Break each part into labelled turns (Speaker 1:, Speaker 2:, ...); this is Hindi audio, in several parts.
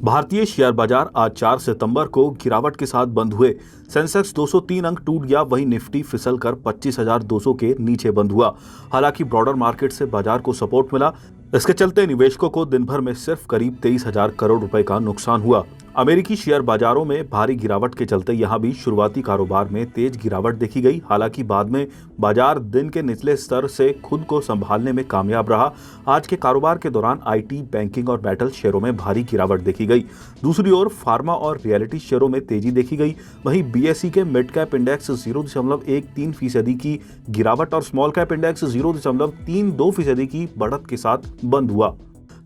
Speaker 1: भारतीय शेयर बाजार आज 4 सितंबर को गिरावट के साथ बंद हुए। सेंसेक्स 203 अंक टूट गया, वहीं निफ्टी फिसलकर 25,200 के नीचे बंद हुआ। हालांकि ब्रॉडर मार्केट से बाजार को सपोर्ट मिला। इसके चलते निवेशकों को दिन भर में सिर्फ करीब 23,000 करोड़ रुपए का नुकसान हुआ। अमेरिकी शेयर बाजारों में भारी गिरावट के चलते यहां भी शुरुआती कारोबार में तेज गिरावट देखी गई। हालांकि बाद में बाजार दिन के निचले स्तर से खुद को संभालने में कामयाब रहा। आज के कारोबार के दौरान आईटी, बैंकिंग और मेटल शेयरों में भारी गिरावट देखी गई। दूसरी ओर फार्मा और रियलिटी शेयरों में तेजी देखी गई। वहीं बीएसई के मिड कैप इंडेक्स 0.13% की गिरावट और स्मॉल कैप इंडेक्स 0.32% की बढ़त के साथ बंद हुआ।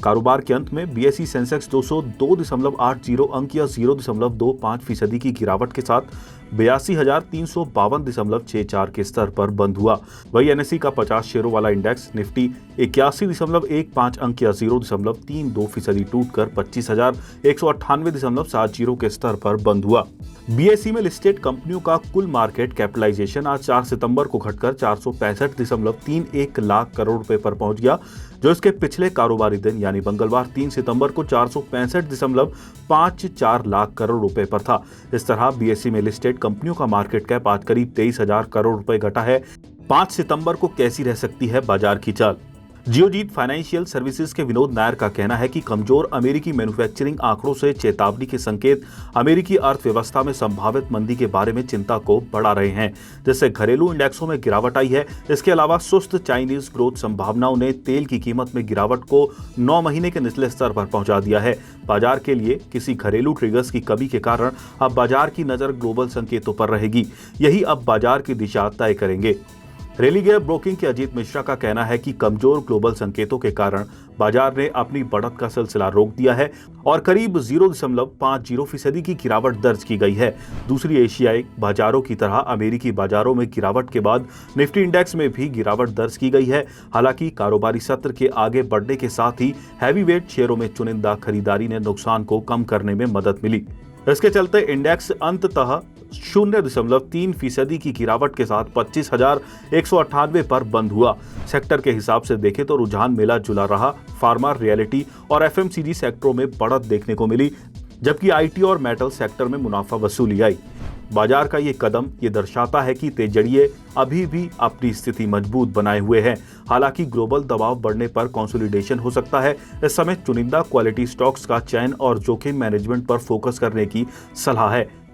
Speaker 1: कारोबार के अंत में बीएसई सेंसेक्स 202.80 अंक या 0.25% की गिरावट के साथ 82,352.64 के स्तर पर बंद हुआ। वही एनएसई का 50 शेयरों वाला इंडेक्स निफ्टी 81.15 अंक या 0.32% टूटकर 25,198.70 के स्तर पर बंद हुआ। बीएसई में लिस्टेड कंपनियों का कुल मार्केट कैपिटलाइजेशन आज 4 सितंबर को घटकर 465.31 लाख करोड़ रुपए पर पहुंच गया, जो इसके पिछले कारोबारी दिन यानी मंगलवार 3 सितंबर को 465.54 लाख करोड़ रुपए पर था। इस तरह बीएसई में लिस्टेड कंपनियों का मार्केट कैप आज करीब 23,000 करोड़ रुपए घटा है। 5 सितंबर को कैसी रह सकती है बाजार की चाल? जियोजीत फाइनेंशियल सर्विसेज के विनोद नायर का कहना है कि कमजोर अमेरिकी मैन्युफैक्चरिंग आंकड़ों से चेतावनी के संकेत अमेरिकी अर्थव्यवस्था में संभावित मंदी के बारे में चिंता को बढ़ा रहे हैं, जिससे घरेलू इंडेक्सों में गिरावट आई है। इसके अलावा सुस्त चाइनीज ग्रोथ संभावनाओं ने तेल की कीमत में गिरावट को 9 महीने के निचले स्तर पर पहुंचा दिया है। बाजार के लिए किसी घरेलू ट्रिगर्स की कमी के कारण अब बाजार की नजर ग्लोबल संकेतों पर रहेगी। यही अब बाजार की दिशा तय करेंगे। रेलिगेयर ब्रोकिंग के अजीत मिश्रा का कहना है कि कमजोर ग्लोबल संकेतों के कारण बाजार ने अपनी बढ़त का सिलसिला रोक दिया है और करीब 0.50% की गिरावट दर्ज की गई है। दूसरी एशियाई बाजारों की तरह अमेरिकी बाजारों में गिरावट के बाद निफ्टी इंडेक्स में भी गिरावट दर्ज की गई है। हालांकि कारोबारी सत्र के आगे बढ़ने के साथ ही हैवीवेट शेयरों में चुनिंदा खरीदारी ने नुकसान को कम करने में मदद मिली। इसके चलते इंडेक्स अंततः 0.3% की गिरावट के साथ 25,198 पर बंद हुआ। सेक्टर के हिसाब से देखें तो रुझान मिला जुला रहा। फार्मा, रियलिटी और एफएमसीजी सेक्टरों में बढ़त देखने को मिली, जबकि आईटी और मेटल सेक्टर में मुनाफा वसूली आई। बाजार का ये कदम ये दर्शाता है कि तेजड़िए अभी भी अपनी स्थिति मजबूत बनाए हुए हैं। हालांकि ग्लोबल दबाव बढ़ने पर कंसोलिडेशन हो सकता है। इस समय चुनिंदा क्वालिटी स्टॉक्स का चयन और जोखिम मैनेजमेंट पर फोकस करने की सलाह है।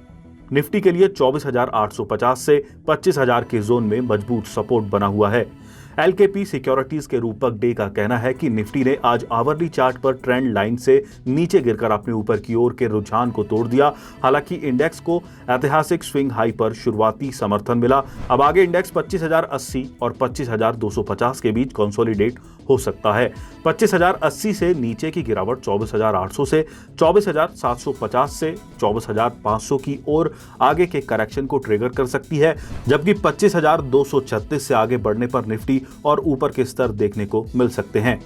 Speaker 1: निफ्टी के लिए 24,850 से 25,000 के जोन में मजबूत सपोर्ट बना हुआ है। एलकेपी सिक्योरिटीज के रूपक डे का कहना है कि निफ्टी ने आज आवरली चार्ट पर ट्रेंड लाइन से नीचे गिरकर अपने ऊपर की ओर के रुझान को तोड़ दिया। हालांकि इंडेक्स को ऐतिहासिक स्विंग हाई पर शुरुआती समर्थन मिला। अब आगे इंडेक्स 25,080 और 25,250 के बीच कंसोलिडेट हो सकता है। 25,080 से नीचे की गिरावट 24,800 से 24,750 से 24,500 की ओर आगे के करेक्शन को ट्रिगर कर सकती है, जबकि 25,236 से आगे बढ़ने पर निफ्टी और ऊपर के स्तर देखने को मिल सकते हैं।